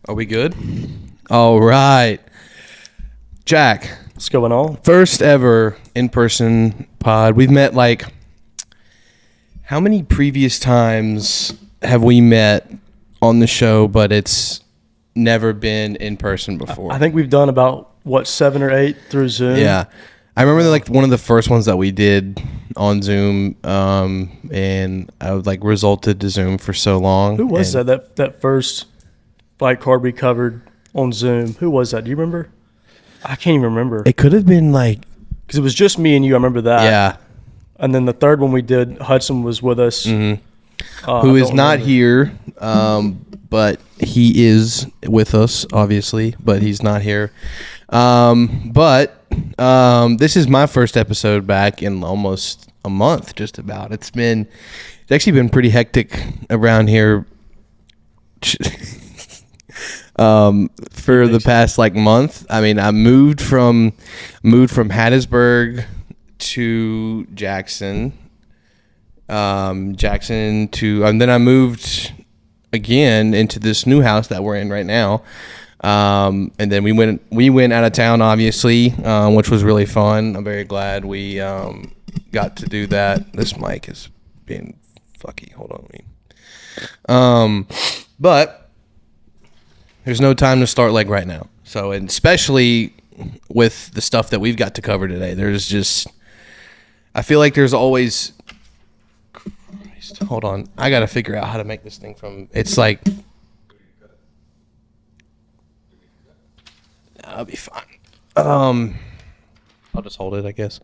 Are we good? All right. Jack, What's going on? first ever in-person pod. We've met how many previous times have we met on the show, but it's never been in person before? I think we've done about, 7 or 8 through Zoom? Yeah. I remember one of the first ones that we did on Zoom, and I resulted to Zoom for so long. Who was that first fight card we covered on Zoom? Who was that? Do you remember? I can't even remember. It could have been Because it was just me and you. I remember that. yeah. And then the third one we did, Hudson was with us. Mm-hmm. Who is not here, but he is with us, obviously, but he's not here. This is my first episode back in almost a month, just about. It's actually been pretty hectic around here for the past month. I mean, I moved from Hattiesburg to Jackson, and then I moved again into this new house that we're in right now. And then we went out of town, obviously, which was really fun. I'm very glad we got to do that. This mic is being fucky. Hold on. But there's no time to start right now. So, and especially with the stuff that we've got to cover today, I feel like there's always. Hold on, I got to figure out how to make this thing from. It's I'll be fine. I'll just hold it, I guess.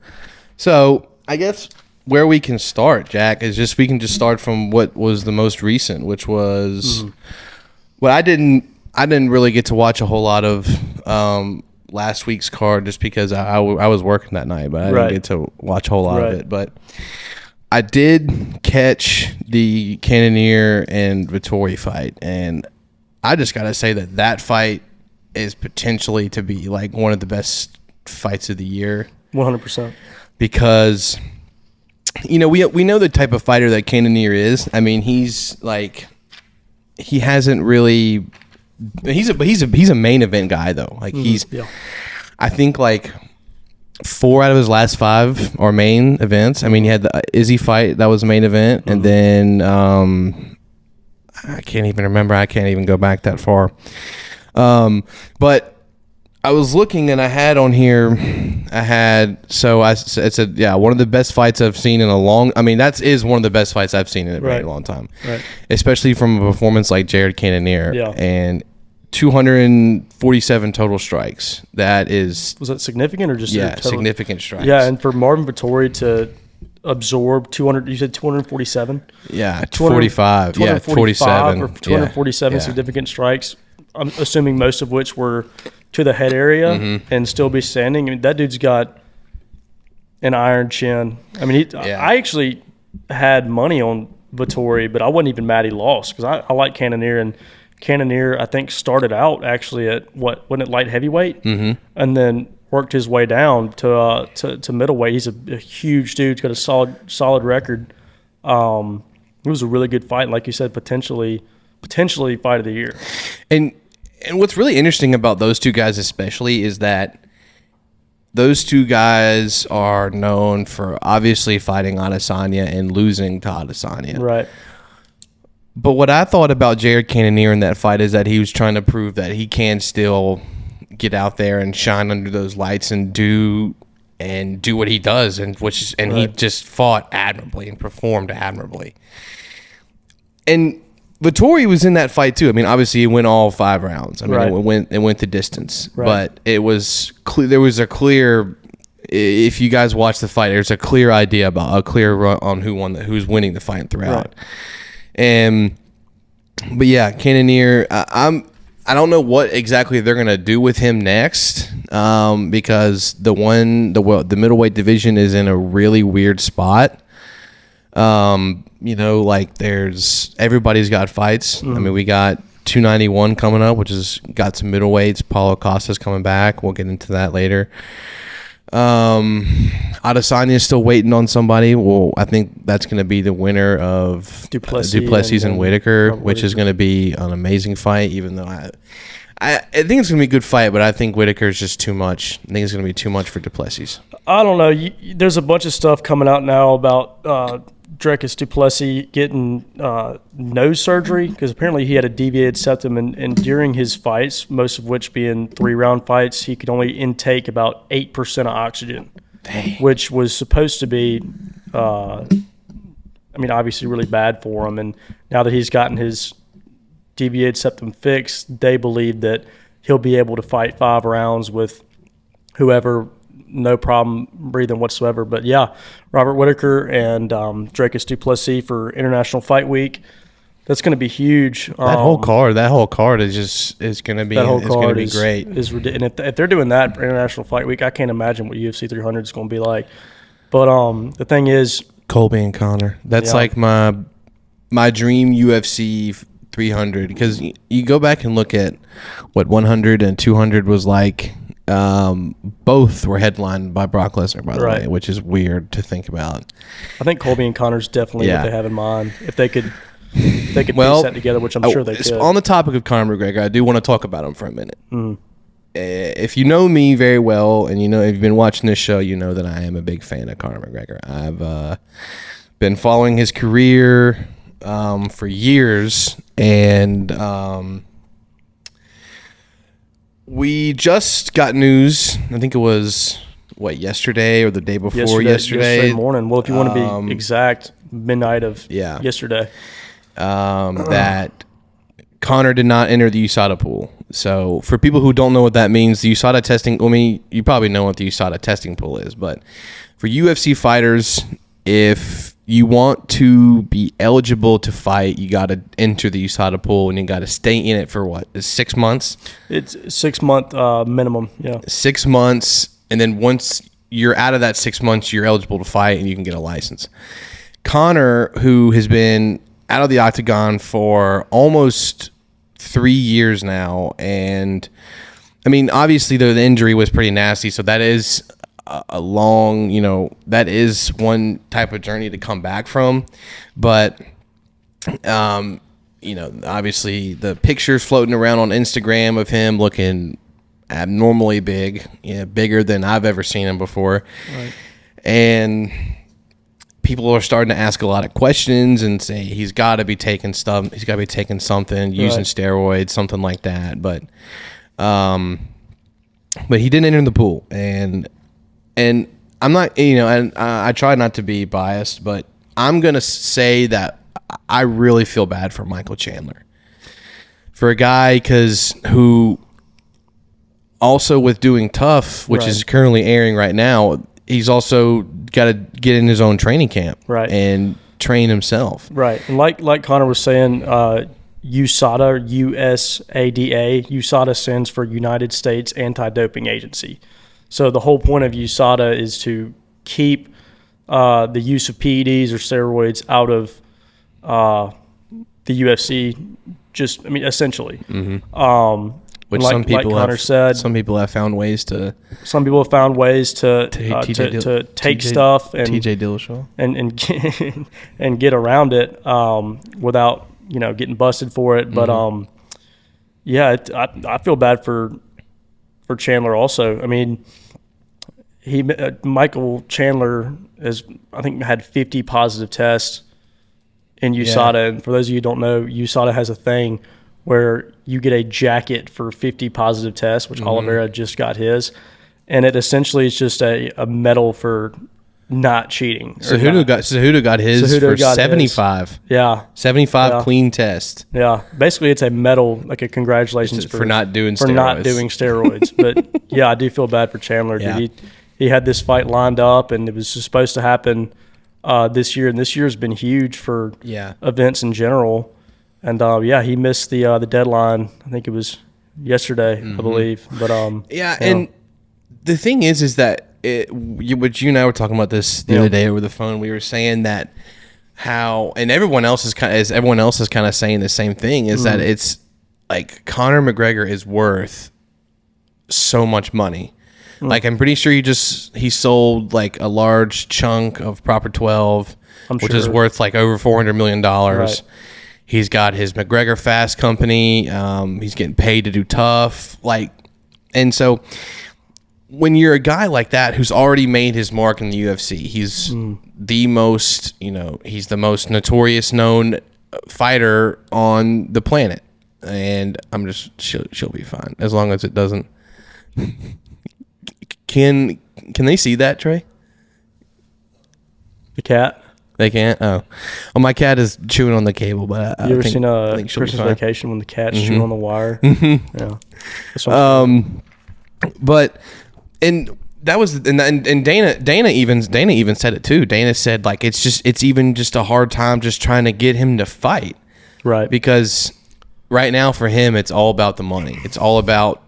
So I guess where we can start, Jack, is we can just start from what was the most recent, which was what I didn't really get to watch a whole lot of last week's card just because I was working that night, but I didn't get to watch a whole lot of it. But I did catch the Cannonier and Vettori fight, and I just got to say that fight is potentially to be one of the best fights of the year. 100%. Because we know the type of fighter that Cannonier is. I mean, he's he hasn't really he's a main event guy though. I think 4 out of his last 5 are main events. I mean, he had the Izzy fight that was a main event, and then I can't even remember. I can't even go back that far. But I was looking and I had on here, it's one of the best fights I've seen in a long, that is one of the best fights I've seen in a very long time. Right. Especially from a performance like Jared Cannonier. Yeah. And 247 total strikes. Was that significant or just significant strikes? Yeah. And for Marvin Vettori to absorb 200, you said 247? Yeah. 245. Yeah. 47. Or 247 significant strikes. I'm assuming most of which were to the head area and still be standing. I mean, that dude's got an iron chin. I mean, I actually had money on Vettori, but I wasn't even mad he lost because I like Cannonier. And Cannonier, I think, started out actually at wasn't it light heavyweight? And then worked his way down to middleweight. He's a huge dude. He's got a solid record. It was a really good fight. Like you said, potentially fight of the year. And what's really interesting about those two guys especially is that those two guys are known for obviously fighting Adesanya and losing to Adesanya. Right. But what I thought about Jared Cannonier in that fight is that he was trying to prove that he can still get out there and shine under those lights and do what he does, he just fought admirably and performed admirably. And Vettori was in that fight too. I mean, obviously he went all 5 rounds. I mean, it went the distance. Right. But it was clear. There was a clear. If you guys watch the fight, there's a clear idea about a clear run on who's winning the fight throughout. Right. But yeah, Cannonier. I don't know what exactly they're gonna do with him next, because the middleweight division is in a really weird spot. Everybody's got fights. I mean, we got 291 coming up, which has got some middleweights. Paulo Costa's coming back. We'll get into that later. Adesanya is still waiting on somebody. Well, I think that's going to be the winner of Duplessis and Whitaker, which is going to be an amazing fight. Even though I think it's going to be a good fight, but I think Whitaker is just too much. I think it's going to be too much for Duplessis. I don't know. There's a bunch of stuff coming out now about Dricus Duplessis getting nose surgery because apparently he had a deviated septum, and during his fights, most of which being 3-round fights, he could only intake about 8% of oxygen. Dang. Which was supposed to be, obviously really bad for him. And now that he's gotten his deviated septum fixed, they believe that he'll be able to fight 5 rounds with whoever, no problem breathing whatsoever. But yeah, Robert Whitaker and Dricus Duplessis for International Fight Week. That's going to be huge. That whole card is going to be great. And if they're doing that for International Fight Week, I can't imagine what UFC 300 is going to be like. But the thing is, Colby and Conor. That's like my dream UFC 300 because you go back and look at what 100 and 200 was like. Both were headlined by Brock Lesnar, by the way, which is weird to think about. I think Colby and Conor's definitely what they have in mind. If they could piece that together, which I'm sure they could. On the topic of Conor McGregor, I do want to talk about him for a minute. If you know me very well, and if you've been watching this show, you know that I am a big fan of Conor McGregor. I've been following his career for years, and we just got news. I think it was yesterday or the day before yesterday morning. Well, if you want to be exact, midnight of yesterday. That Conor did not enter the USADA pool. So for people who don't know what that means, the USADA testing, you probably know what the USADA testing pool is, but for UFC fighters, if you want to be eligible to fight, you got to enter the USADA pool, and you got to stay in it for 6 months? It's 6-month minimum, yeah. 6 months, and then once you're out of that 6 months, you're eligible to fight, and you can get a license. Conor, who has been out of the octagon for almost 3 years now, and obviously the injury was pretty nasty, so that is a long, that is one type of journey to come back from. But obviously the pictures floating around on Instagram of him looking abnormally big, bigger than I've ever seen him before. Right. And people are starting to ask a lot of questions and say he's got to be taking stuff. He's got to be taking something, using steroids, something like that. But he didn't enter the pool, and I'm not, and I try not to be biased, but I'm gonna say that I really feel bad for Michael Chandler, for a guy who also with Doing Tough, which is currently airing right now. He's also got to get in his own training camp and train himself. Right. And like Conor was saying, USADA, USADA, USADA stands for United States Anti-Doping Agency. So the whole point of USADA is to keep the use of PEDs or steroids out of the UFC, essentially. Mm-hmm. Which some people have found ways to. Some people have found ways to take stuff and TJ Dillashaw and get around it without getting busted for it. But I feel bad for Chandler also. Michael Chandler has had 50 positive tests in USADA, and for those of you who don't know, USADA has a thing where you get a jacket for 50 positive tests, which Oliveira just got his, and it essentially is just a medal for not cheating. Cejudo got his for 75. His. Yeah. 75 clean tests. Yeah. Basically, it's a medal, like a congratulations for not doing steroids. For not doing steroids. But, yeah, I do feel bad for Chandler. Yeah. He had this fight lined up, and it was supposed to happen this year, and this year has been huge for events in general. And he missed the deadline. I think it was yesterday, I believe. But and the thing is that what you and I were talking about this the other day over the phone. We were saying that and everyone else is kind of saying the same thing, is that it's like Conor McGregor is worth so much money. Like, I'm pretty sure he sold like a large chunk of Proper 12, which is worth like over $400 million. Right. He's got his McGregor Fast company. He's getting paid to do tough. And so when you're a guy like that who's already made his mark in the UFC, he's the most, he's the most notorious known fighter on the planet. And I'm just, she'll be fine as long as it doesn't. Can they see that, Trey? The cat? They can't? Oh. Well, my cat is chewing on the cable, but you ever seen Christmas Vacation when the cat's chewing on the wire? Yeah. But and that was and Dana even said it too. Dana said like it's even just a hard time just trying to get him to fight. Right. Because right now for him it's all about the money. It's all about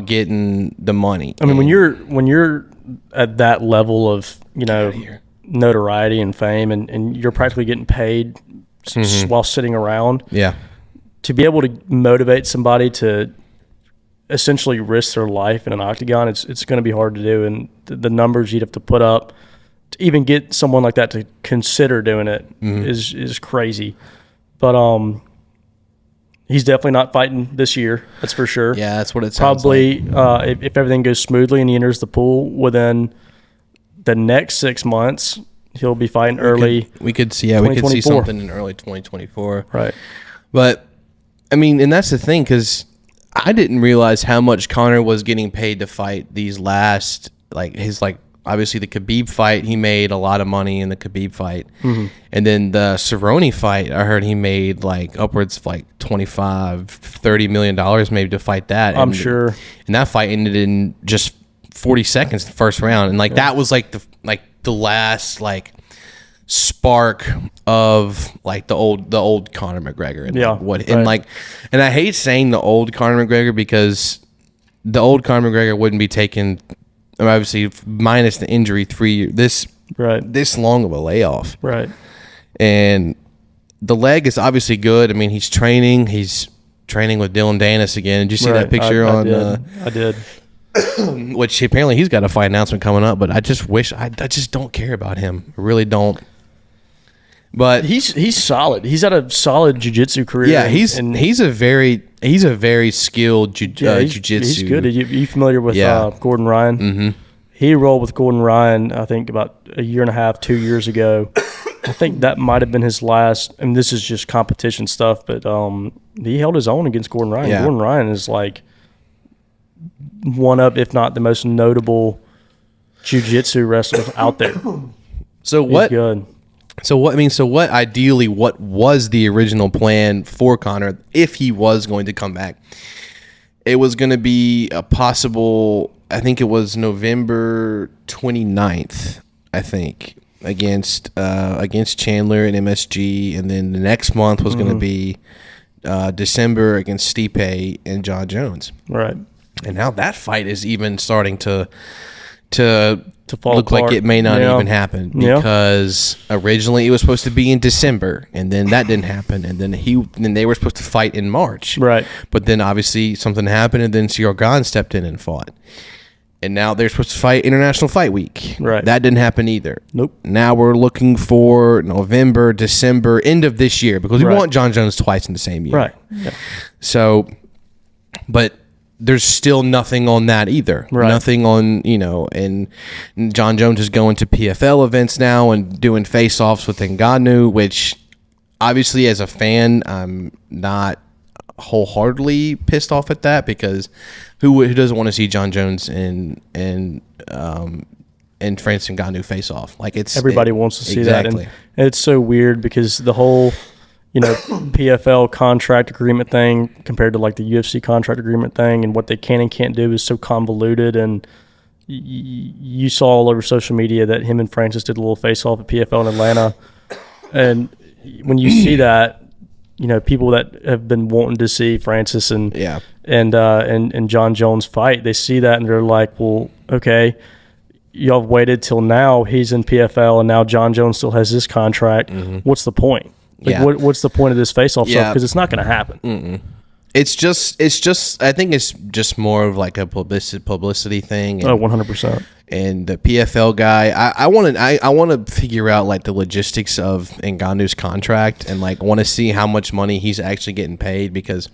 getting the money. I mean, when you're at that level of, notoriety and fame and you're practically getting paid while sitting around. Yeah. To be able to motivate somebody to essentially risk their life in an octagon, it's going to be hard to do. And the numbers you'd have to put up to even get someone like that to consider doing it is crazy. But he's definitely not fighting this year. That's for sure. Yeah, that's what it sounds probably, like. If everything goes smoothly and he enters the pool within the next 6 months, he'll be fighting early. We could see something in early 2024. Right. But I mean, and that's the thing, because I didn't realize how much Conor was getting paid to fight these last, obviously the Khabib fight, he made a lot of money in the Khabib fight. And then the Cerrone fight, I heard he made upwards of $25-30 million maybe to fight that. I'm sure. And that fight ended in just 40 seconds the first round. And that was the last spark of the old Conor McGregor and and I hate saying the old Conor McGregor because the old Conor McGregor wouldn't be taking, obviously minus the injury, 3 years this long of a layoff, right? And the leg is obviously good. I mean, he's training with Dylan Danis again. Did you see that picture I did. Which apparently he's got a fight announcement coming up, but I just don't care about him. I really don't. But he's solid. He's had a solid jiu-jitsu career. Yeah, he's a very skilled jiu-jitsu. He's good. Are you familiar with Gordon Ryan? Mm-hmm. He rolled with Gordon Ryan, I think, about a year and a half, 2 years ago. I think that might have been his last. And this is just competition stuff, but he held his own against Gordon Ryan. Yeah. Gordon Ryan is one of, if not the most notable jiu-jitsu wrestler out there. So he's good. So what ideally, what was the original plan for Conor if he was going to come back? It was going to be a possible, I think it was November 29th, I think, against Chandler and MSG, and then the next month was going to be December against Stipe and John Jones. Right. And now that fight is even starting to fall look apart. Like it may not even happen because originally it was supposed to be in December, and then that didn't happen, and then they were supposed to fight in March, right? But then obviously something happened, and then Ciryl Gane stepped in and fought, and now they're supposed to fight International Fight Week, right? That didn't happen either. Nope. Now we're looking for November, December, end of this year because we want John Jones twice in the same year, right? Yeah. So, but there's still nothing on that either. Right. Nothing on, and John Jones is going to PFL events now and doing face-offs with Ngannou, which obviously as a fan, I'm not wholeheartedly pissed off at that because who doesn't want to see John Jones and Francis Ngannou face off? Everybody wants to see exactly. that. And it's so weird because the whole PFL contract agreement thing compared to the UFC contract agreement thing and what they can and can't do is so convoluted. And you saw all over social media that him and Francis did a little face-off at PFL in Atlanta. And when you see that, people that have been wanting to see Francis and John Jones fight, they see that and they're like, well, okay, y'all have waited till now. He's in PFL and now John Jones still has his contract. Mm-hmm. What's the point? What's the point of this face-off stuff? Because it's not going to happen. Mm-mm. It's just. I think it's just more of like a publicity thing. And, 100%. And the PFL guy, I want to figure out like the logistics of Ngannou's contract and like want to see how much money he's actually getting paid, because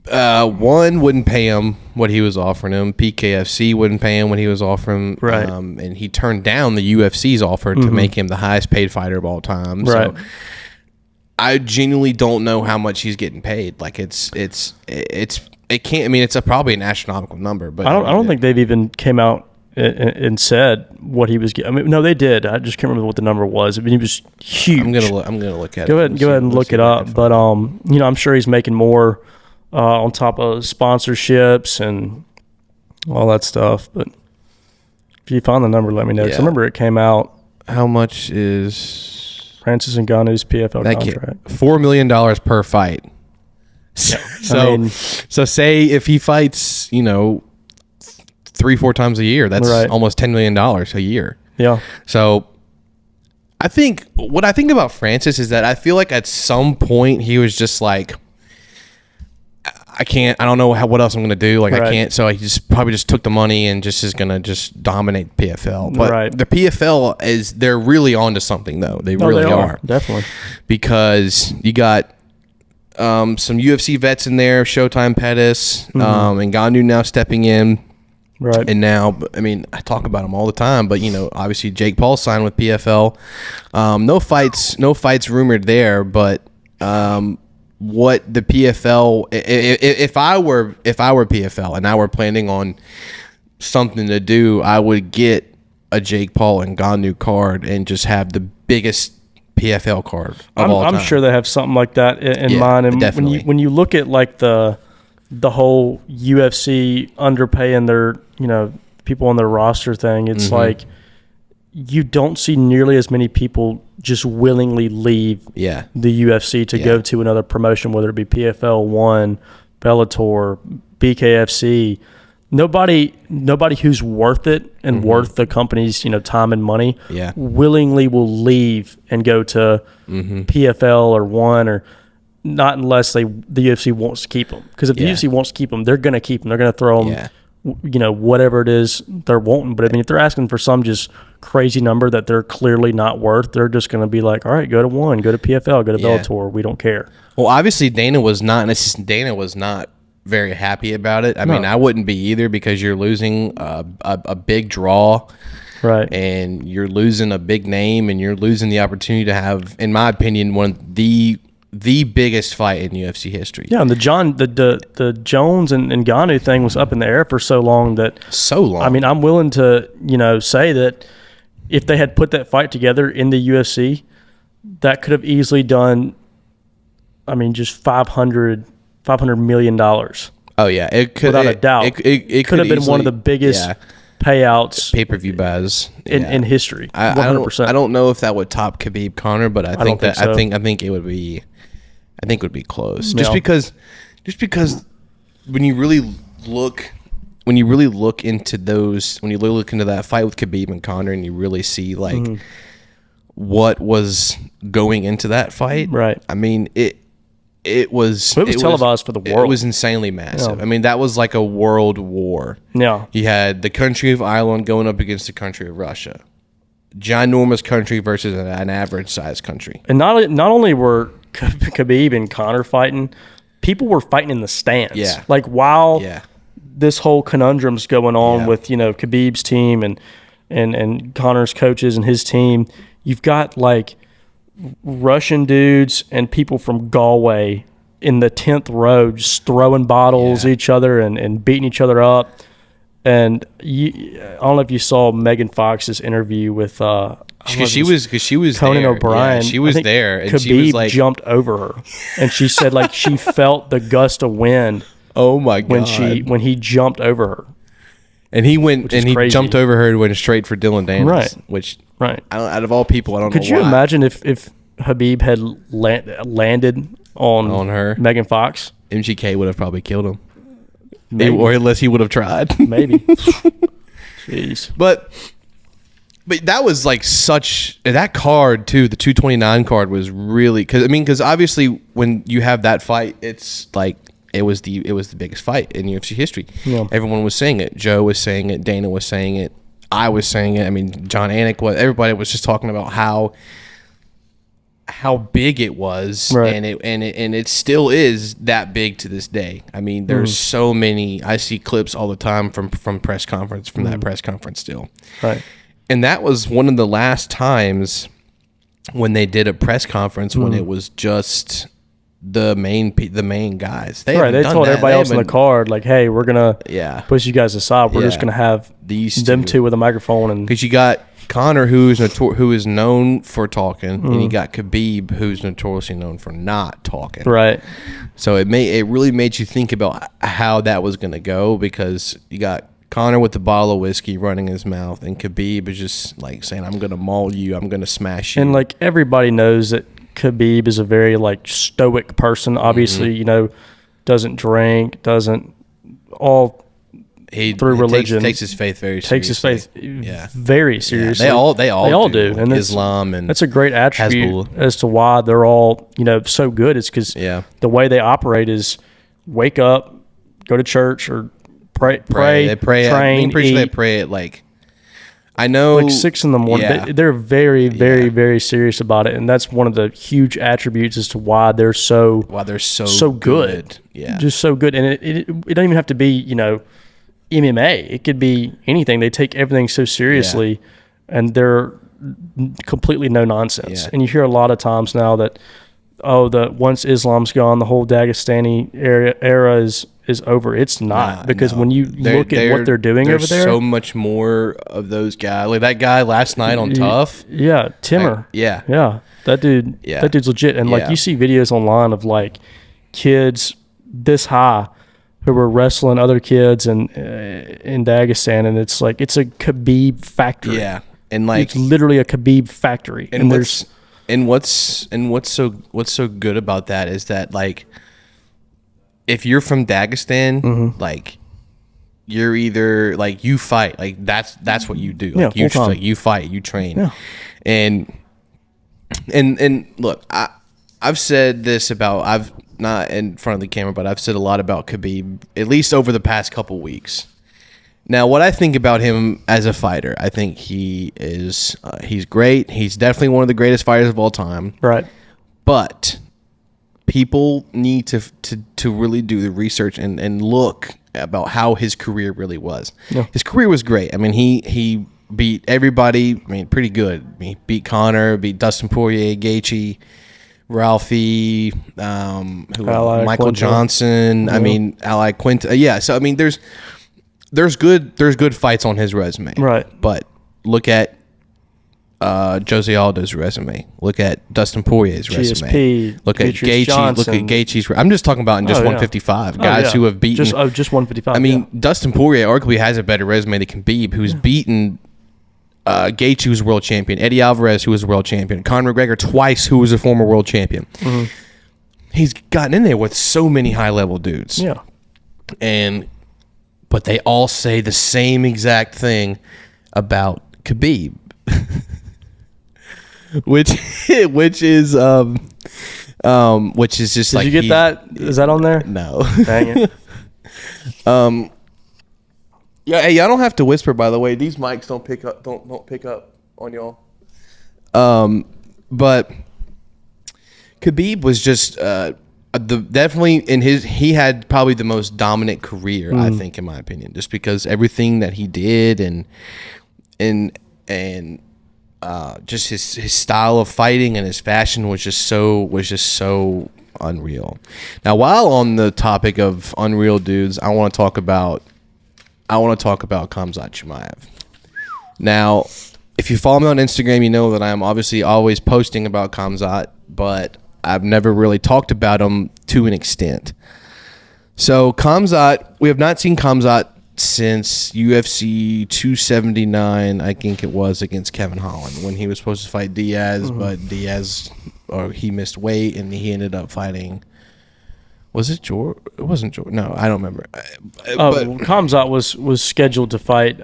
one wouldn't pay him what he was offering him. PKFC wouldn't pay him what he was offering. Right. And he turned down the UFC's offer to make him the highest paid fighter of all time. Right. So I genuinely don't know how much he's getting paid. Like it can't. I mean, it's probably an astronomical number, but I don't think they've even came out and said what he was getting. I mean, no, they did. I just can't remember what the number was. I mean, he was huge. I'm gonna look at it. Go ahead and look it up. But I'm sure he's making more on top of sponsorships and all that stuff. But if you find the number, let me know. 'Cause I remember it came out. How much is Francis Ngannou's PFL contract? $4 million per fight. Yeah. So say if he fights, 3-4 times a year, that's almost $10 million a year. Yeah. So what I think about Francis is that I feel like at some point he was just like, I don't know what else I'm going to do. Like I can't. So he probably just took the money and just is going to just dominate PFL. But the PFL they're really onto something though. They really are. Definitely. Because you got some UFC vets in there, Showtime Pettis, and Ngannou now stepping in. Right. And now, I mean, I talk about him all the time, but obviously Jake Paul signed with PFL. No fights rumored there, but what the PFL, if I were PFL and I were planning on something to do, I would get a Jake Paul and Ngannou card and just have the biggest PFL card of all time. I'm sure they have something like that in mind. And definitely. when you look at like the whole UFC underpaying their people on their roster thing, it's like you don't see nearly as many people just willingly leave the UFC to go to another promotion, whether it be PFL 1, Bellator, BKFC. Nobody who's worth it and worth the company's time and money willingly will leave and go to PFL or 1, or not unless the UFC wants to keep them. Because if the UFC wants to keep them, they're going to keep them. They're going to throw them whatever it is they're wanting. But I mean, if they're asking for some just crazy number that they're clearly not worth, they're just going to be like, all right, go to 1, go to PFL, go to Bellator. We don't care. Well, obviously Dana was not very happy about it. I mean, I wouldn't be either, because you're losing a big draw. Right. And you're losing a big name, and you're losing the opportunity to have, in my opinion, one of the biggest fight in UFC history. Yeah, and the Jones and Ngannou thing was up in the air for so long. I mean, I'm willing to say that if they had put that fight together in the UFC, that could have easily done, I mean, just $500 million. Oh yeah, it could, without a doubt. It could have been one of the biggest payouts, pay-per-view buys in history. 100%. I don't know if that would top Khabib Conor, but I think it would be. I think it would be close. Just because when you really look into that fight with Khabib and Conor, and you really see like what was going into that fight. Right. I mean, it was televised for the world. It was insanely massive. I mean, that was like a world war. Yeah. You had the country of Ireland going up against the country of Russia. Ginormous country versus an average sized country. And not only were Khabib and Conor fighting, people were fighting in the stands. Yeah. Like while this whole conundrum's going on with, Khabib's team and Conor's coaches and his team, you've got like Russian dudes and people from Galway in the 10th row just throwing bottles at each other and beating each other up. And I don't know if you saw Megan Fox's interview with because she was Conan there. O'Brien. Yeah, she was there, and Khabib she was like, jumped over her, and she said like she felt the gust of wind. Oh my god! When he jumped over her, and he jumped over her and went straight for Dylan Danis. Right. Which out of all people, I don't know. Could you imagine if Khabib had landed on her, Megan Fox? MGK would have probably killed him. Maybe. Or unless he would have tried. Maybe. Jeez. But But that was like that card too. The 229 card was really because obviously when you have that fight, it's like it was the biggest fight in UFC history. Yeah. Everyone was saying it. Joe was saying it. Dana was saying it. I was saying it. I mean, John Anik was. Everybody was just talking about how big it was, right. and it still is that big to this day. I mean, there's so many. I see clips all the time from press conference that press conference still. Right. And that was one of the last times when they did a press conference when it was just the main guys. They told everybody else on the card, like, hey, we're going to push you guys aside. We're just going to have them two with a microphone. Because you got Conor, who is known for talking, and you got Khabib, who's notoriously known for not talking. Right. So it really made you think about how that was going to go, because you got Conor with the bottle of whiskey running his mouth, and Khabib is just like saying, I'm going to maul you, I'm going to smash you. And like everybody knows that Khabib is a very like stoic person. Obviously, doesn't drink, through religion. Takes his faith very seriously. Very seriously. Yeah, they all do. Like and Islam and that's a great attribute as to why they're all, so good. It's because the way they operate is wake up, go to church, or pray. They pray. Train, I'm pretty sure they pray at like 6 in the morning. Yeah. They're very, very, very serious about it, and that's one of the huge attributes as to why they're so good. Yeah, just so good. And it don't even have to be MMA. It could be anything. They take everything so seriously, and they're completely no nonsense. Yeah. And you hear a lot of times now that once Islam's gone, the whole Dagestani era is over. It's not, because when you look at what they're doing over there, so much more of those guys. Like that guy last night on Tough. Yeah, Timur. Yeah. That dude. Yeah. That dude's legit. And like you see videos online of like kids this high who were wrestling other kids in Dagestan, and it's like it's a Khabib factory. Yeah, and like it's literally a Khabib factory. And what's so good about that is that like, if you're from Dagestan, like you're either like you fight, like that's what you do. Like you fight, you train. Yeah. And look, I've said this about, I've not in front of the camera, but I've said a lot about Khabib, at least over the past couple weeks. Now, what I think about him as a fighter, I think he's great. He's definitely one of the greatest fighters of all time. Right. But people need to really do the research and look about how his career really was. Yeah. His career was great. I mean, he beat everybody. I mean, pretty good. He beat Conor, beat Dustin Poirier, Gaethje, Ralphie, Michael Quinta. Johnson. Yeah. I mean, Ally Quinta. Yeah. So I mean, there's good fights on his resume. Right. But look at Jose Aldo's resume. Look at Dustin Poirier's resume. GSP, Look at Demetrius Gaethje. Johnson. Look at Gaethje's. I'm just talking about in just 155 guys who have beaten. Just 155. I mean, Dustin Poirier arguably has a better resume than Khabib, who's beaten Gaethje, who's world champion, Eddie Alvarez, who was a world champion, Conor McGregor twice, who was a former world champion. Mm-hmm. He's gotten in there with so many high level dudes. Yeah. But they all say the same exact thing about Khabib. which is just Did like, you get that? Is that on there? No. Dang it. Yeah, hey, y'all don't have to whisper, by the way. These mics don't pick up on y'all. But Khabib was just definitely he had probably the most dominant career, I think, in my opinion, just because everything that he did and just his style of fighting and his fashion was just so unreal. Now, while on the topic of unreal dudes, I want to talk about Khamzat Chimaev. Now, if you follow me on Instagram, you know that I am obviously always posting about Khamzat, but I've never really talked about him to an extent. So Khamzat, we have not seen Khamzat since UFC 279, I think it was, against Kevin Holland, when he was supposed to fight Diaz, but he missed weight and he ended up fighting Was it George? It wasn't George. No, I don't remember. Khamzat was scheduled to fight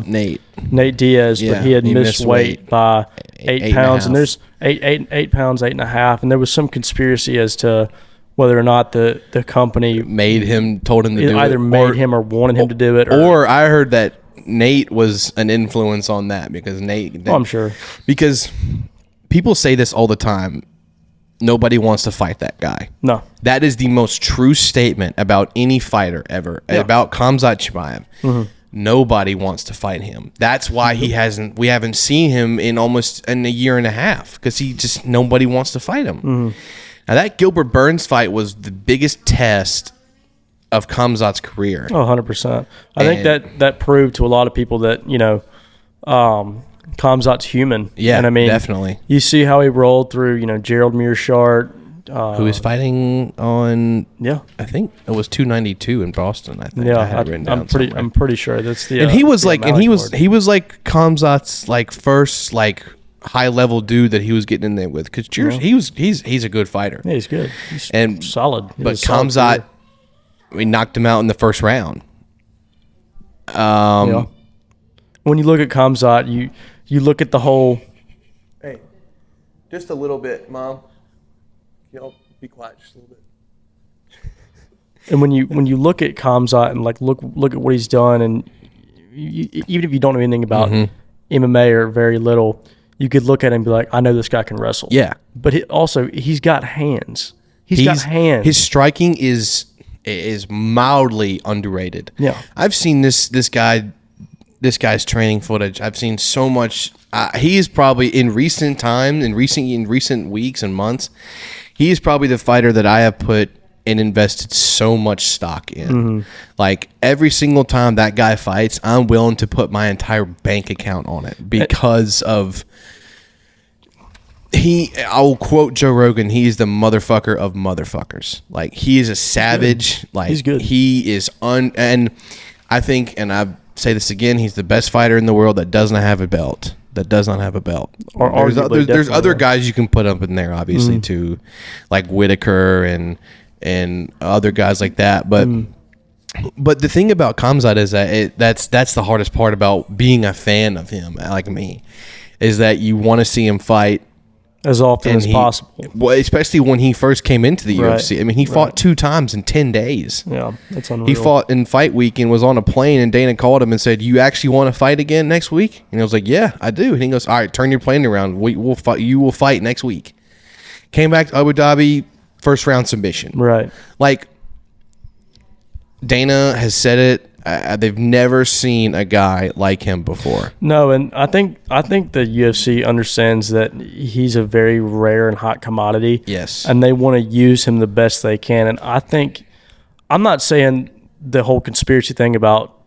Nate Diaz, but he had missed weight by 8 pounds, and there's 8 pounds, 8.5, and there was some conspiracy as to whether or not the company told him to do it, either made him or wanted him to do it, or I heard that Nate was an influence on that because I'm sure, because people say this all the time. Nobody wants to fight that guy. No. That is the most true statement about any fighter ever. Yeah. About Khamzat Chimaev. Mm-hmm. Nobody wants to fight him. That's why we haven't seen him in a year and a half, because nobody wants to fight him. Mm-hmm. Now that Gilbert Burns fight was the biggest test of Khamzat's career. Oh, 100%. I think that proved to a lot of people that, Khamzat's human. Yeah, and I mean, definitely. You see how he rolled through, Gerald Mearshart. Who was fighting on? Yeah, I think it was 292 in Boston. I think. Yeah, I had it written down I'm pretty sure that's the. And he was he was like Khamzat's first high level dude that he was getting in there with, because he's a good fighter. Yeah, he's good. He's solid. But Khamzat, we knocked him out in the first round. When you look at Khamzat, you look at the whole. Hey, just a little bit, Mom. Y'all be quiet just a little bit. And when you look at Khamzat and look at what he's done, and even if you don't know anything about MMA or very little, you could look at him and be like, I know this guy can wrestle. Yeah. But he's got hands. He's got hands. His striking is mildly underrated. Yeah. I've seen this guy's training footage. I've seen so much. He is probably in recent weeks and months, he is probably the fighter that I have put and invested so much stock in. Mm-hmm. Like every single time that guy fights, I'm willing to put my entire bank account on it because of. I will quote Joe Rogan. He's the motherfucker of motherfuckers. Like, he is a savage. Like, he's good. He is and I think, and I say this again, he's the best fighter in the world that does not have a belt. Or there's other guys you can put up in there, obviously, too, like Whitaker and other guys like that. But the thing about Khamzat is that that's the hardest part about being a fan of him, like me, is that you want to see him fight as often as possible. Well, especially when he first came into the UFC. I mean, he fought 2 times in 10 days. Yeah, that's unreal. He fought in fight week and was on a plane, and Dana called him and said, "You actually want to fight again next week?" And he was like, "Yeah, I do." And he goes, "All right, turn your plane around. We'll fight. You will fight next week." Came back to Abu Dhabi, first round submission. Right. Like, Dana has said it. They've never seen a guy like him before. No, and I think the UFC understands that he's a very rare and hot commodity. Yes. And they want to use him the best they can. And I think, I'm not saying the whole conspiracy thing about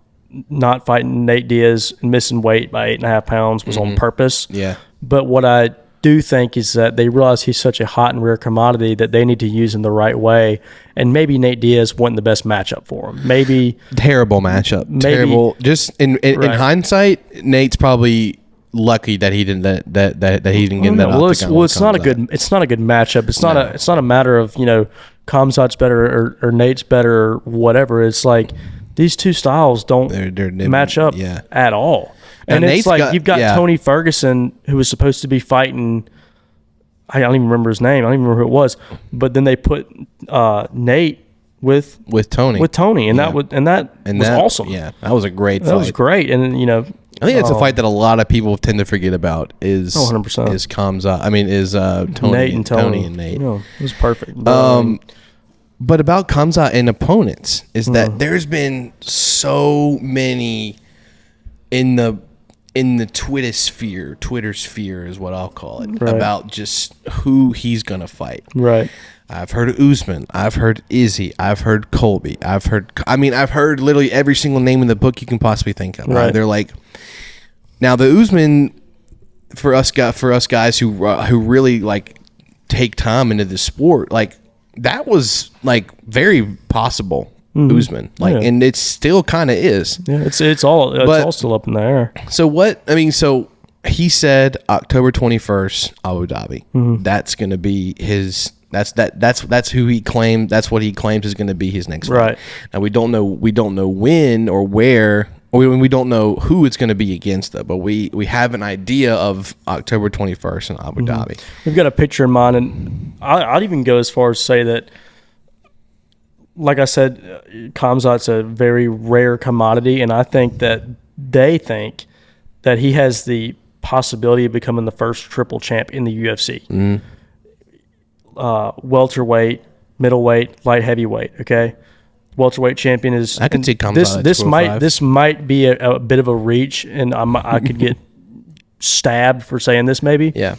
not fighting Nate Diaz and missing weight by 8.5 pounds was on purpose. Yeah. But what I do think is that they realize he's such a hot and rare commodity that they need to use him the right way. And maybe Nate Diaz wasn't the best matchup for him. Maybe terrible matchup. Terrible. Just in hindsight, Nate's probably lucky that he didn't that he didn't get that. Well, it's not a good matchup. It's not a matter of Khamzat's better or Nate's better or whatever. It's like these two styles don't match up at all. And it's like you've got Tony Ferguson, who was supposed to be fighting. I don't even remember his name. I don't even remember who it was. But then they put Nate with Tony, and that was awesome. Yeah, that was a great fight. That was great, and I think it's a fight that a lot of people tend to forget about. Is 100%. Is Khamzat? I mean, is Tony Nate and Tony and Nate? No, it was perfect. But about Khamzat and opponents is that there's been so many in the Twitter sphere is what I'll call it, about just who he's gonna fight. Right. I've heard of Usman. I've heard Izzy. I've heard Colby. I've heard literally every single name in the book you can possibly think of. Right. They're like, now the Usman, for us guys who really like take time into the sport, like that was like very possible. Usman, and it still kind of is. Yeah, it's all still up in the air. So he said October 21st, Abu Dhabi. That's going to be his That's who he claimed. That's what he claims is going to be his next fight. Right. Now we don't know when or where, or we don't know who it's going to be against, though. But we have an idea of October 21st in Abu Dhabi. We've got a picture in mind, and I'd even go as far as say that, like I said, Khamzat's a very rare commodity, and I think that they think that he has the possibility of becoming the first triple champ in the UFC. Welterweight, middleweight, light heavyweight. Okay, welterweight champion is. I can see Khamzat. This might be a bit of a reach, and I could get stabbed for saying this maybe. Yeah,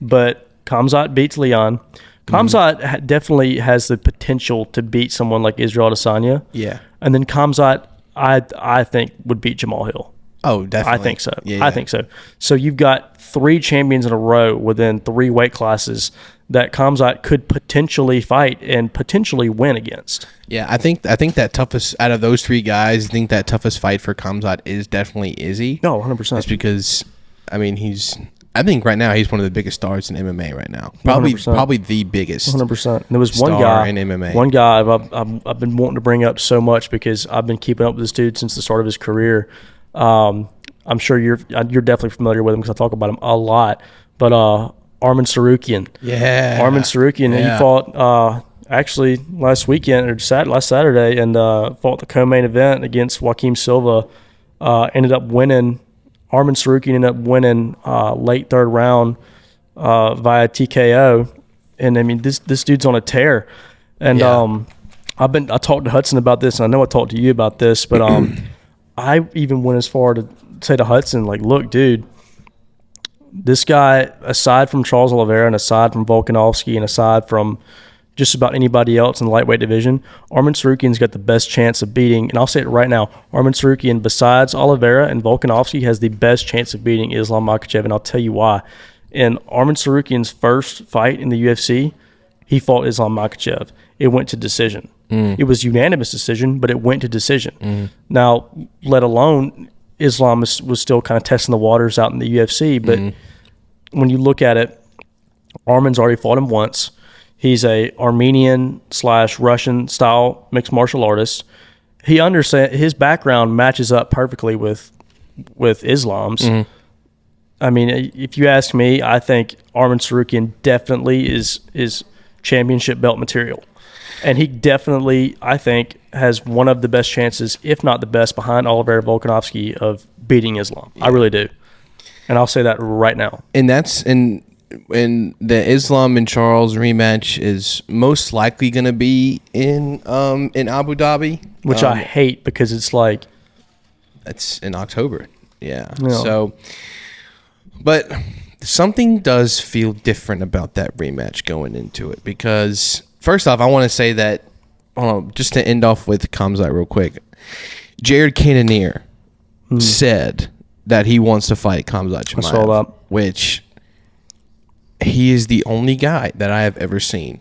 but Khamzat beats Leon. Khamzat definitely has the potential to beat someone like Israel Adesanya. Yeah, and then Khamzat, I think would beat Jamal Hill. Oh, definitely. I think so. Yeah. I think so. So you've got 3 champions in a row within 3 weight classes that Khamzat could potentially fight and potentially win against. Yeah, I think that toughest out of those 3 guys, I think that toughest fight for Khamzat is definitely Izzy. No, 100%. That's because, I mean, I think right now he's one of the biggest stars in MMA right now. Probably the biggest. 100%. And there was one star guy in MMA. One guy I've been wanting to bring up so much because I've been keeping up with this dude since the start of his career. I'm sure you're definitely familiar with him because I talk about him a lot. But Arman Sarukian. Yeah. Arman Sarukian. Yeah. He fought actually last weekend or last Saturday and fought the co-main event against Joaquim Silva. Ended up winning. Arman Sarukian ended up winning late 3rd round via TKO. And I mean this dude's on a tear. And I talked to Hudson about this, and I know I talked to you about this, but I even went as far to say to Hudson, like, look, dude, this guy, aside from Charles Oliveira and aside from Volkanovski and aside from just about anybody else in the lightweight division, Arman Sarukian's got the best chance of beating, and I'll say it right now, Arman Sarukian, besides Oliveira and Volkanovski, has the best chance of beating Islam Makhachev, and I'll tell you why. In Arman Sarukian's first fight in the UFC, he fought Islam Makhachev. It went to decision. It was unanimous decision, but it went to decision. Now, let alone Islam was still kind of testing the waters out in the UFC, but when you look at it, Arman's already fought him once. He's a Armenian/Russian style mixed martial artist. He understands his background matches up perfectly with Islam's. I mean, if you ask me, I think Arman Sarukian definitely is championship belt material. And he definitely, I think, has one of the best chances, if not the best, behind Oliveira Volkanovski of beating Islam. Yeah. I really do. And I'll say that right now. And that's in the Islam and Charles rematch is most likely going to be in Abu Dhabi. Which I hate because it's like... That's in October. Yeah. So, but something does feel different about that rematch going into it because... First off, I want to say that, just to end off with Khamzat real quick, Jared Cannonier said that he wants to fight Khamzat Chimaev. I saw that. Which he is the only guy that I have ever seen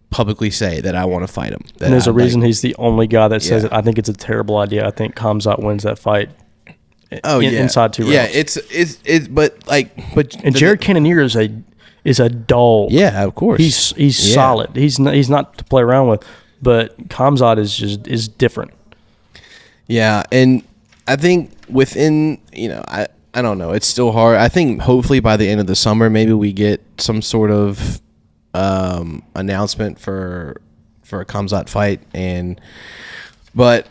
publicly say that I want to fight him. And there's a reason he's the only guy that says it. I think it's a terrible idea. I think Khamzat wins that fight. Inside 2 rounds. Yeah, it's Jared Cannonier is a dog. Yeah, of course. He's solid. He's not to play around with, but Khamzat is different. Yeah, and I think within, I don't know, it's still hard. I think hopefully by the end of the summer maybe we get some sort of announcement for a Khamzat fight but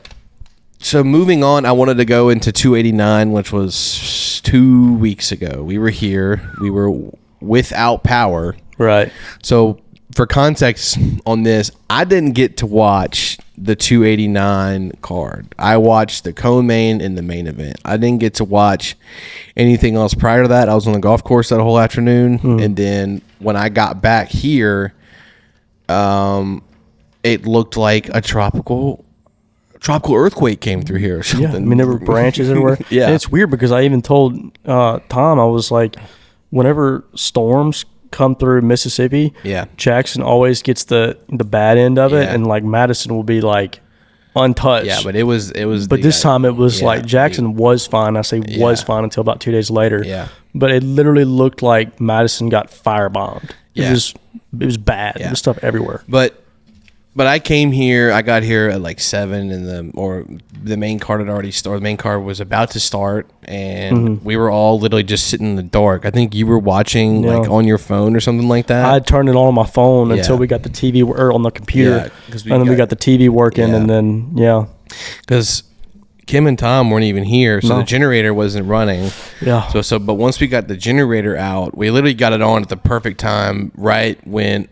so moving on, I wanted to go into 289, which was 2 weeks ago. We were here. We were without power. Right. So for context on this, I didn't get to watch the 289 card. I watched the co-main and the main event. I didn't get to watch anything else prior to that. I was on the golf course that whole afternoon. And then when I got back here, it looked like a tropical earthquake came through here or something. Yeah, I mean, there were branches everywhere. Yeah. And it's weird because I even told Tom, I was like, whenever storms come through Mississippi, Jackson always gets the bad end of it, and like Madison will be like untouched. Yeah, but it was. But this time it was like Jackson was fine. I say was fine until about 2 days later. Yeah. But it literally looked like Madison got firebombed. It was bad. There was stuff everywhere. But I got here at like 7 and the main card had already started. The main card was about to start, and we were all literally just sitting in the dark. I think you were watching like on your phone or something like that. I turned it on my phone until we got the TV or on the computer, and then we got the TV working, and then because Kim and Tom weren't even here, so the generator wasn't running. Yeah. But once we got the generator out, we literally got it on at the perfect time, right when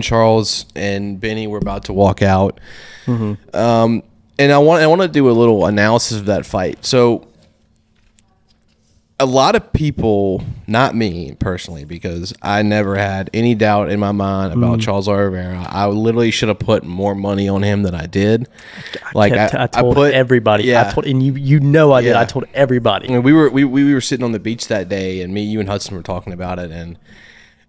Charles and Benny were about to walk out. And I want to do a little analysis of that fight. So a lot of people, not me personally, because I never had any doubt in my mind about Charles Oliveira. I literally should have put more money on him than I did. I told everybody. Yeah. And you know I did. I told everybody. I mean, we were sitting on the beach that day, and you and Hudson were talking about it, and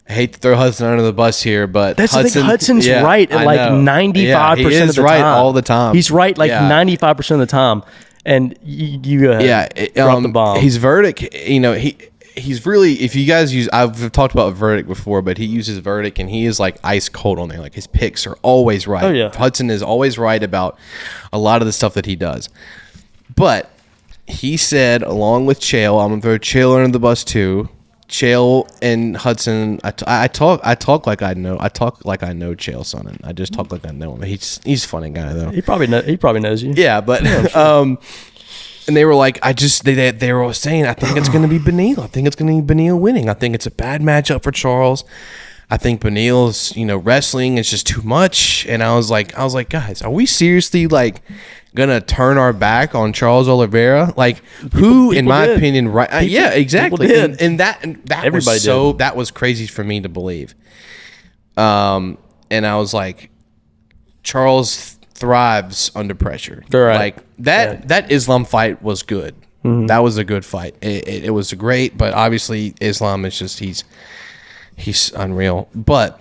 I hate to throw Hudson under the bus here, but that's the thing. Hudson's right at like 95% of the time. Right all the time. He's right like 95% of the time. And you dropped the bomb. His verdict, he's really, if you guys I've talked about verdict before, but he uses verdict and he is like ice cold on there. Like his picks are always right. Oh, yeah. Hudson is always right about a lot of the stuff that he does. But he said, along with Chael, I'm going to throw Chael under the bus too. Chael and Hudson, I talk like I know Chael Sonnen. I just talk like I know him. He's a funny guy though. He probably knows you. Yeah, but sure. And they were like, they were saying, I think it's going to be Beneil. I think it's going to be Beneil winning. I think it's a bad matchup for Charles. I think Beneil's wrestling is just too much. And I was like, guys, are we seriously like gonna turn our back on Charles Oliveira? Like, who, in my opinion, right? Yeah, exactly. And that everybody was that was crazy for me to believe. And I was like, Charles thrives under pressure. Right. Like that Islam fight was good. That was a good fight. It was great, but obviously Islam is just he's unreal. But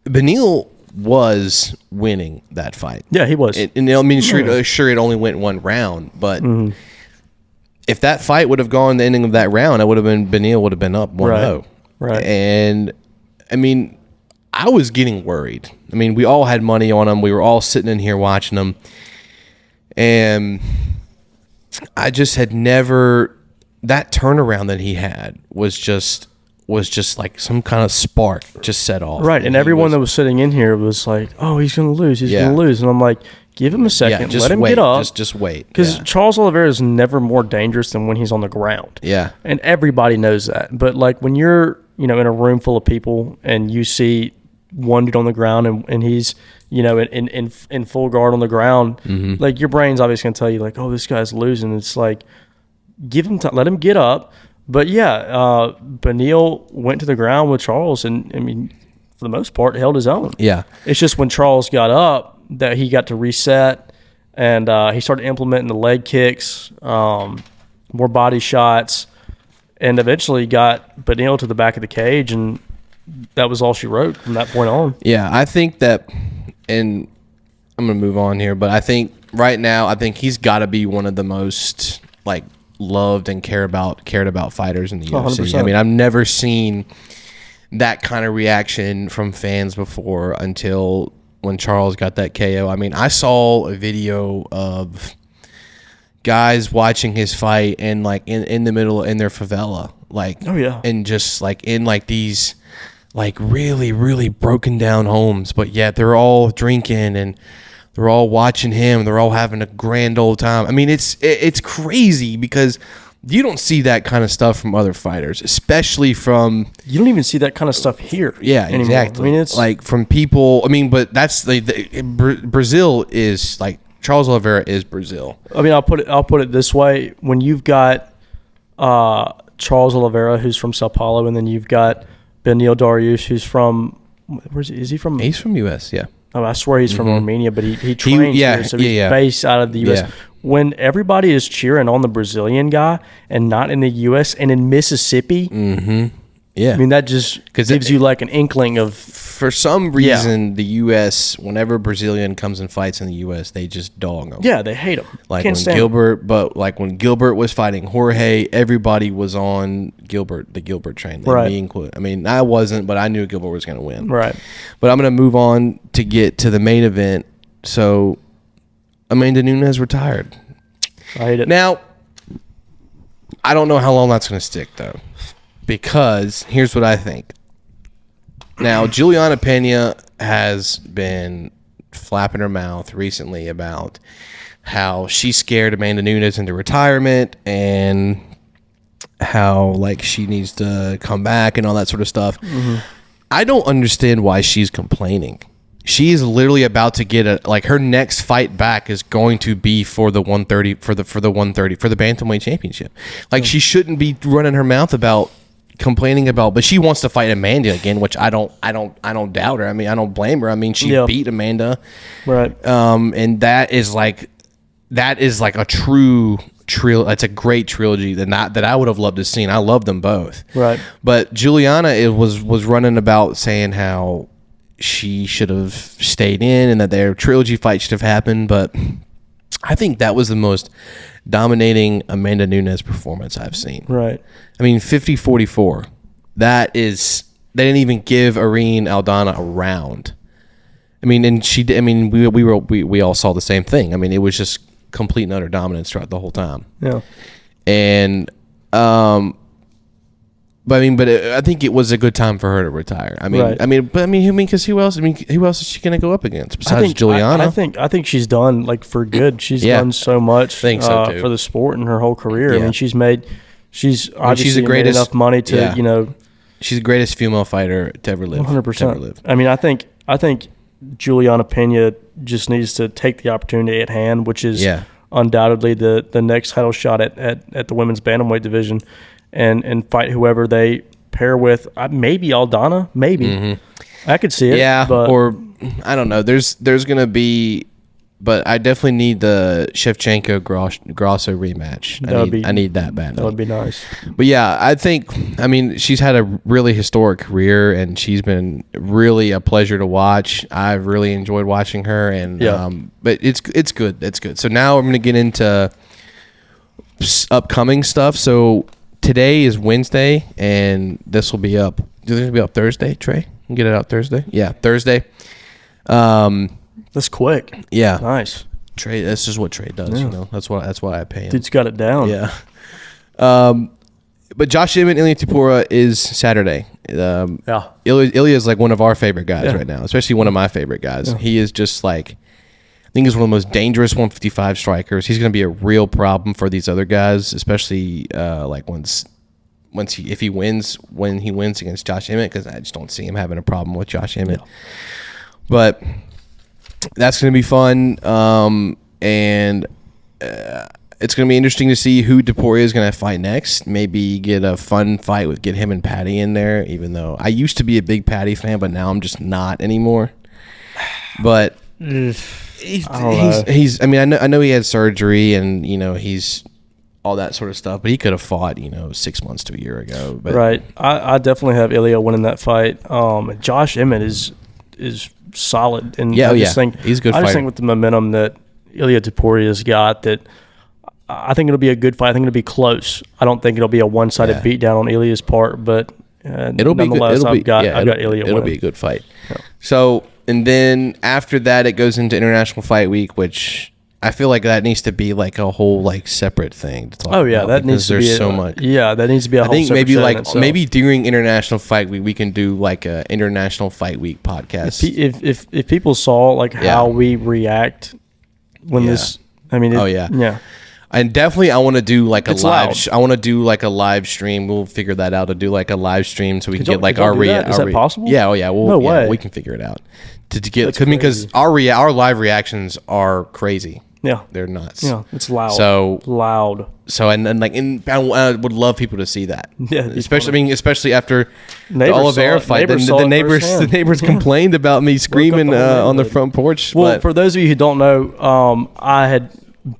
Beneil was winning that fight. Yeah, he was. And I mean, sure, it only went one round, but if that fight would have gone the ending of that round, it would have been Beneil would have been up 1-0. Right. And I mean, I was getting worried. I mean, we all had money on him. We were all sitting in here watching him, and I just had never. That turnaround that he had was just like some kind of spark just set off. Right, and everyone that was sitting in here was like, oh, he's going to lose. He's going to lose. And I'm like, give him a second. Let him get up. Just wait. Because Charles Oliveira is never more dangerous than when he's on the ground. Yeah. And everybody knows that. But, like, when you're, in a room full of people and you see one dude on the ground and he's, in full guard on the ground, like, your brain's obviously going to tell you, like, oh, this guy's losing. It's like, give him time. Let him get up. But Beneil went to the ground with Charles, and I mean, for the most part, held his own. Yeah, it's just when Charles got up that he got to reset, and he started implementing the leg kicks, more body shots, and eventually got Beneil to the back of the cage, and that was all she wrote from that point on. Yeah, I think that, and I'm gonna move on here, but I think right now, he's got to be one of the most like loved and cared about fighters in the UFC. 100%. I mean, I've never seen that kind of reaction from fans before until when Charles got that KO. I mean, I saw a video of guys watching his fight and like in the middle in their favela, like, oh yeah, and just like in like these like really, really broken down homes, but yet they're all drinking and they're all watching him. They're all having a grand old time. I mean, it's crazy because you don't see that kind of stuff from other fighters, especially from... You don't even see that kind of stuff here. Yeah, anymore. Exactly. I mean, it's like from people... I mean, but that's Brazil is like... Charles Oliveira is Brazil. I mean, I'll put it this way. When you've got Charles Oliveira, who's from Sao Paulo, and then you've got Beneil Dariush, who's from... Is he from... He's from U.S., yeah. Oh, I swear he's from Armenia, but he trains here, so he's based out of the U.S. Yeah. When everybody is cheering on the Brazilian guy and not in the U.S. and in Mississippi, Yeah. I mean, that just gives you like an inkling of. For some reason, the U.S., whenever Brazilian comes and fights in the U.S., they just dog them. Yeah, they hate them. Like when Gilbert was fighting Jorge, everybody was on the Gilbert train. Like me included. I mean, I wasn't, but I knew Gilbert was going to win. Right. But I'm going to move on to get to the main event. So, Amanda Nunes retired. I hate it. Now, I don't know how long that's going to stick, though, because here's what I think. Now, Juliana Pena has been flapping her mouth recently about how she scared Amanda Nunes into retirement and how, like, she needs to come back and all that sort of stuff. Mm-hmm. I don't understand why she's complaining. She is literally about to get her next fight back is going to be for the 130 for the bantamweight championship. Like, she shouldn't be running her mouth about complaining about, but she wants to fight Amanda again, which I don't doubt her. I mean, I don't blame her. I mean, she beat Amanda, right? And that is like a true That's a great trilogy that I would have loved to see. I love them both, right? But Juliana was running about saying how she should have stayed in and that their trilogy fight should have happened, but I think that was the most dominating Amanda Nunes performance I've seen. Right. I mean, 50-44. They didn't even give Irene Aldana a round. I mean, and we all saw the same thing. I mean, it was just complete and utter dominance throughout the whole time. Yeah. And but I think it was a good time for her to retire. Because who else? Who else is she going to go up against besides Juliana? I think she's done like for good. She's done so much for the sport in her whole career. Yeah. I mean, she's obviously made enough money to She's the greatest female fighter to ever live. 100%. I mean, I think Juliana Pena just needs to take the opportunity at hand, which is undoubtedly the next title shot at the women's bantamweight division. And fight whoever they pair with. Maybe Aldana. Maybe. Mm-hmm. I could see it. Yeah, but or I don't know. There's going to be... But I definitely need the Shevchenko-Grasso rematch. I need that badly. That would be nice. But yeah, she's had a really historic career, and she's been really a pleasure to watch. I've really enjoyed watching her, and but it's good. It's good. So now I'm going to get into upcoming stuff. So today is Wednesday, and this will be up. Do you think it'll be up Thursday, Trey? Can get it out Thursday? Yeah, Thursday. That's quick. Yeah. Nice. Trey, this is what Trey does, That's why I pay him. Dude's got it down. Yeah. But Josh Emmett, Ilya Tapura is Saturday. Ilya is like one of our favorite guys right now, especially one of my favorite guys. Yeah. He is just like, I think he's one of the most dangerous 155 strikers. He's going to be a real problem for these other guys, especially like when he wins against Josh Emmett, because I just don't see him having a problem with Josh Emmett. Yeah. But that's going to be fun, and it's going to be interesting to see who Topuria is going to fight next. Maybe get a fun fight get him and Patty in there, even though I used to be a big Patty fan, but now I'm just not anymore. But I know he had surgery and he's all that sort of stuff, but he could have fought 6 months to a year ago. But right, I definitely have Ilya winning that fight. Josh Emmett is solid, and I just think he's a good fighter. I just think with the momentum that Ilya Topuria's got, that I think it'll be a good fight. I think it'll be close. I don't think it'll be a one-sided beatdown on Ilya's part, but it'll be good. I've got Ilya. It'll be a good fight. Yeah. So, and then after that, it goes into International Fight Week, which I feel like that needs to be like a whole separate thing to talk about. That needs to be so much. Yeah, that needs to be a whole. I think maybe during International Fight Week we can do like a International Fight Week podcast. If people saw how we react when this, yeah. And definitely, I want to do like a live. I want to do like a live stream. We'll figure that out to do like a live stream so we can get like our reaction. Is that possible? Yeah. Oh yeah. No way. We can figure it out to get because our live reactions are crazy. Yeah, they're nuts. Yeah, it's loud. So loud. So I would love people to see that. Yeah, especially after the Oliveira fight. The neighbors complained about me screaming on the front porch. Well, for those of you who don't know, I had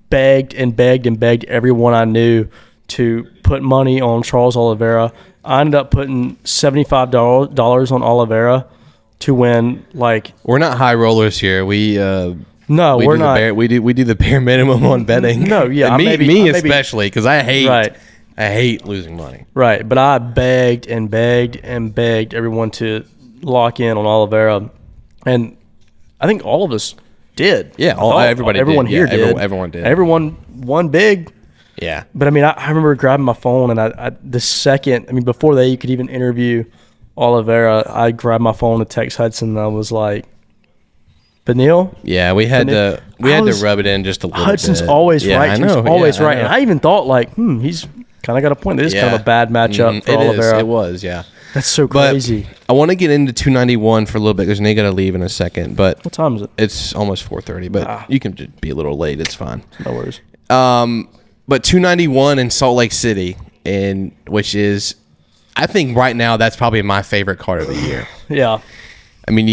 begged and begged and begged everyone I knew to put money on Charles Oliveira. I ended up putting $75 on Oliveira to win. Like, we're not high rollers here. We're not. We do the bare minimum on betting. No, yeah, me especially, because I hate losing money. Right, but I begged and begged and begged everyone to lock in on Oliveira, and I think all of us did. Yeah, everyone here did. Everyone did. Everyone won big. Yeah. But I mean, I remember grabbing my phone, and before you could even interview Oliveira, I grabbed my phone to text Hudson, and I was like, Benil? Yeah, we had to rub it in just a little Hudson's bit. always right. I know. He's always right. And I even thought, like, he's kind of got a point. This is kind of a bad matchup for Oliveira. It was, yeah. That's so crazy. But I want to get into 291 for a little bit because Nate got to leave in a second. But what time is it? It's almost 4:30, but you can just be a little late. It's fine. No worries. But 291 in Salt Lake City, which is, I think right now that's probably my favorite card of the year. Yeah. I mean,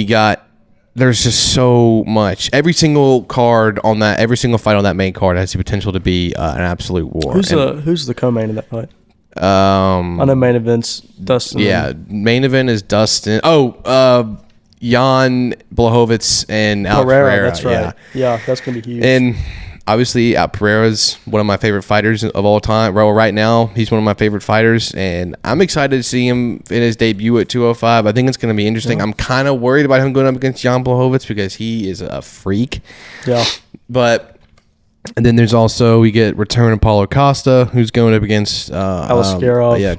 there's just so much. Every single fight on that main card has the potential to be an absolute war. Who's the co-main in that fight? I know main event's Dustin. Yeah, main event is Dustin. Jan Blachowicz and Alex Pereira. That's right. Yeah, that's going to be huge. And obviously, Pereira's one of my favorite fighters of all time. Well, right now, he's one of my favorite fighters, and I'm excited to see him in his debut at 205. I think it's going to be interesting. Yeah. I'm kind of worried about him going up against Jan Blachowicz because he is a freak. Yeah. And then there's also, we get return of Paulo Costa, who's going up against Alaskarov.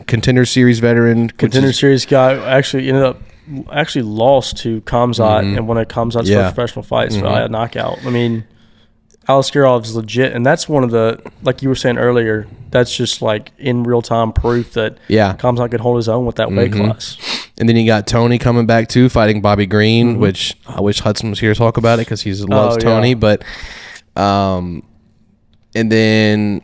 Contender Series veteran. Contender Series guy actually lost to Khamzat and won a Khamzat's first professional fight via knockout. I mean, Alaskarov is legit, and that's one of the, like you were saying earlier, that's just like in real time proof that Khamzat could hold his own with that weight class. And then you got Tony coming back too, fighting Bobby Green, which I wish Hudson was here to talk about it because he loves Tony. But and then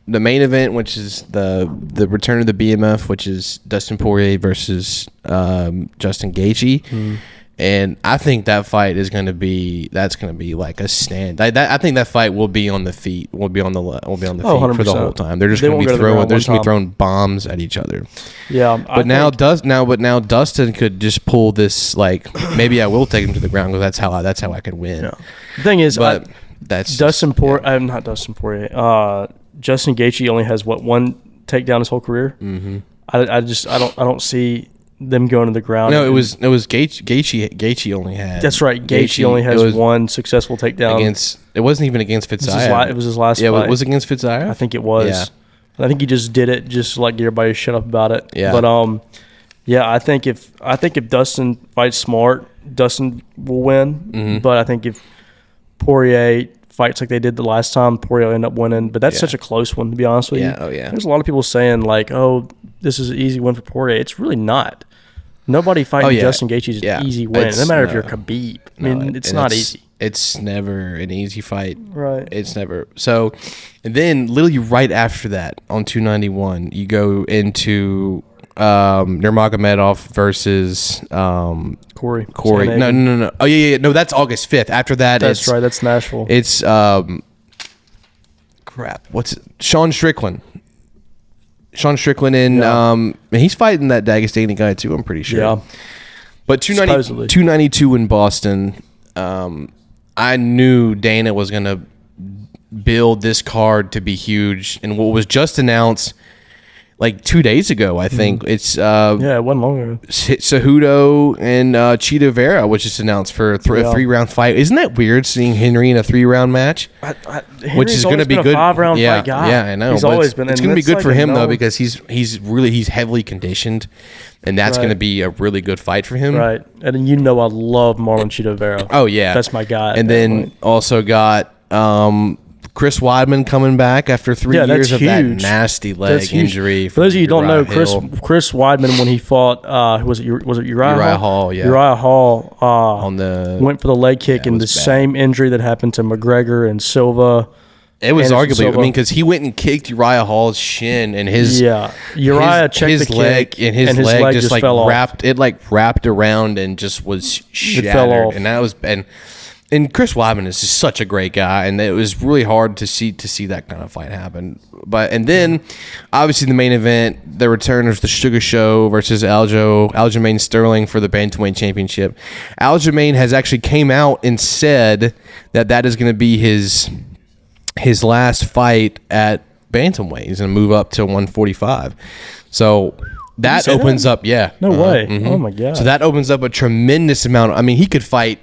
the main event, which is the return of the BMF, which is Dustin Poirier versus Justin Gaethje. And I think that fight is going to be like a stand. I think that fight will be on the feet. Will be on the feet for the whole time. They're just going to be throwing bombs at each other. Yeah. But now Dustin could just pull this, like, maybe I will take him to the ground because that's how I could win. Yeah. The thing is, Justin Gaethje only has one takedown his whole career. I don't see them going to the ground. No, it was Gaethje only had. That's right. Gaethje only has one successful takedown. It wasn't even against Fitzsimmons. It was his last fight. Yeah, was it against Fitzsimmons? I think it was. Yeah. I think he just did it just to like get everybody to shut up about it. Yeah. But I think if Dustin fights smart, Dustin will win. But I think if Poirier fights like they did the last time, Poirier will end up winning. But that's such a close one, to be honest with you. Oh, yeah. There's a lot of people saying like, oh, this is an easy win for Poirier. It's really not. Nobody fighting Justin Gaethje is an easy win. It doesn't matter if you're Khabib. I mean, it's not easy. It's never an easy fight. Right. It's never. So, and then literally right after that, on 291, you go into Nurmagomedov versus Corey. No. Oh, yeah. No, that's August 5th. After that, that's right. That's Nashville. It's, crap. What's it? Sean Strickland and he's fighting that Dagestani guy too, I'm pretty sure. Yeah. But 292 in Boston, I knew Dana was going to build this card to be huge. And what was just announced like 2 days ago, I think, it's it wasn't long ago. Cejudo and Chito Vera was just announced for a 3-round fight. Isn't that weird seeing Henry in a 3-round match? Which is going to be good. 5-round fight guy. Yeah, I know. He's always been. It's going to be good for him though because he's heavily conditioned, and that's going to be a really good fight for him. Right, and I love Marlon Chito Vera. Oh yeah, that's my guy. And then also got Chris Weidman coming back after 3 years of that nasty leg injury. For those of you who don't know, Chris Weidman, when he fought, was it Uriah Hall? Yeah. Uriah Hall went for the leg kick and the bad. Same injury that happened to McGregor and Silva. It was arguably, because he went and kicked Uriah Hall's shin and Uriah checked his the leg kick, and his leg just like fell wrapped. It like wrapped around and just was shattered. It fell off. And that was and Chris Weidman is just such a great guy, and it was really hard to see that kind of fight happen. And then obviously the main event, the return of the Sugar Show versus Aljamain Sterling for the bantamweight championship. Aljamain has actually came out and said that is going to be his last fight at bantamweight. He's going to move up to 145. So that opens up, No way. Mm-hmm. Oh my god. So that opens up a tremendous amount. I mean, he could fight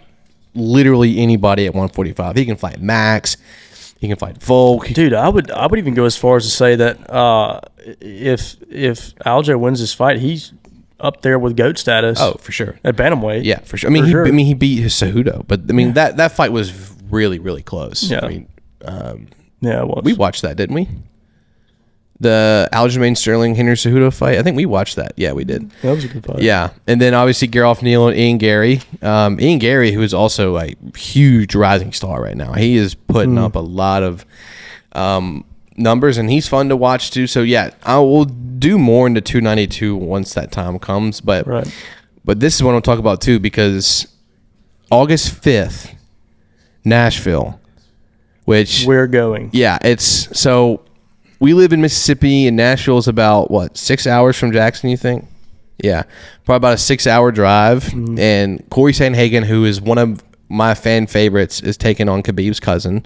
literally anybody at 145. He can fight Max. He can fight Volk. Dude, I would even go as far as to say that if Aljo wins this fight, he's up there with GOAT status. Oh, for sure. At bantamweight. Yeah, for sure. I mean, he beat Cejudo, but I mean that fight was really, really close. Yeah. I mean, yeah, it was. We watched that, didn't we? The Aljamain Sterling Henry Cejudo fight. I think we watched that. Yeah, we did. That was a good fight. Yeah, and then obviously Gerolf Neal and Ian Gary. Ian Gary, who is also a huge rising star right now. He is putting up a lot of numbers, and he's fun to watch too. So yeah, I will do more into 292 once that time comes. But this is what I'll talk about too, because August 5th, Nashville, which we're going. Yeah, it's so. We live in Mississippi, and Nashville is about, 6 hours from Jackson, you think? Yeah, probably about a 6-hour drive. Mm-hmm. And Corey Sandhagen, who is one of my fan favorites, is taking on Khabib's cousin,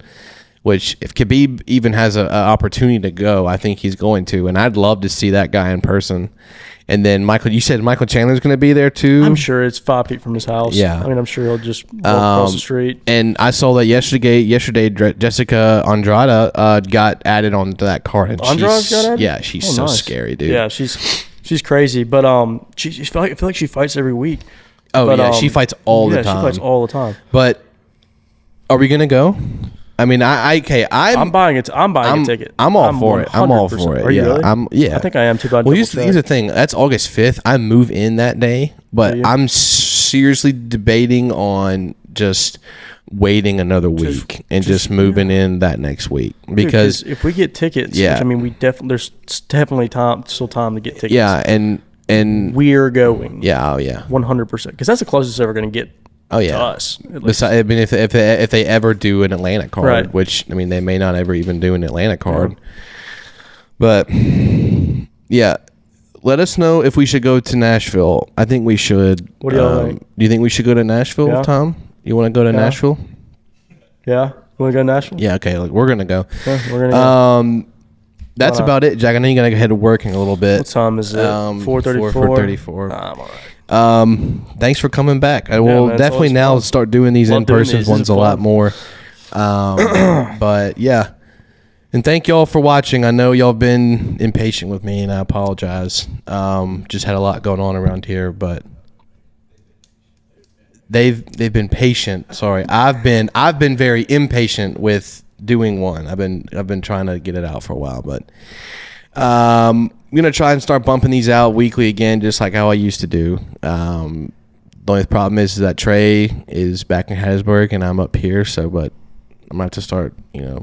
which if Khabib even has an opportunity to go, I think he's going to. And I'd love to see that guy in person. And then you said Michael Chandler's going to be there too? I'm sure it's 5 feet from his house. Yeah. I mean, I'm sure he'll just walk across the street. And I saw that yesterday Jessica Andrade got added onto that card. And Andrade got added? Yeah, she's so scary, dude. Yeah, she's crazy. But I feel like she fights every week. Oh, but, yeah, she fights all the time. Yeah, she fights all the time. But are we going to go? I mean, I'm buying it. I'm buying a ticket. I'm all for it. I'm all for it. Are you really? Yeah. I think I am too. Well, here's the thing. That's August 5th. I move in that day, but I'm seriously debating on just waiting another week and just moving in that next week, because if we get tickets, which, I mean, there's definitely still time to get tickets. Yeah, and we're going. Yeah, 100%, because that's the closest ever going to get. Oh yeah, to us. I mean, if they ever do an Atlanta card, which I mean they may not ever even do an Atlanta card, but yeah, let us know if we should go to Nashville. I think we should. What do y'all think? Do you think we should go to Nashville, Tom? You want to go to Nashville? Yeah, you want to go to Nashville? Yeah, okay. We're gonna go. Yeah, we're gonna go. That's about it, Jack. I know you're gonna head to work in a little bit. What time is it? 4:34. 4:34. I'm all right. Thanks for coming back. I will definitely now start doing these in-person ones a lot more. But yeah, and thank y'all for watching. I know y'all been impatient with me, and I apologize. Just had a lot going on around here, but they've been patient. Sorry, I've been very impatient with doing one. I've been trying to get it out for a while, but I'm gonna try and start bumping these out weekly again, just like how I used to do. The only problem is that Trey is back in Hattiesburg and I'm up here, but I'm gonna have to start,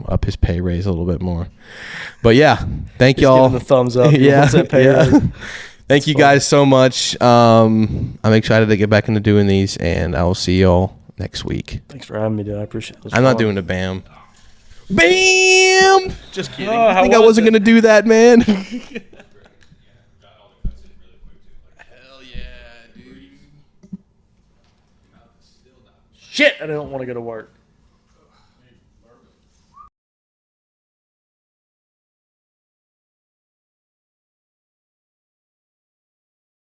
up his pay raise a little bit more. But yeah, thank y'all. Giving the thumbs up. Yeah. Thank you guys so much. I'm excited to get back into doing these, and I will see y'all next week. Thanks for having me, dude. I appreciate it. I'm not doing a bam. Bam! Just kidding. I think I wasn't going to do that, man. Hell yeah, dude. Shit, I don't want to go to work.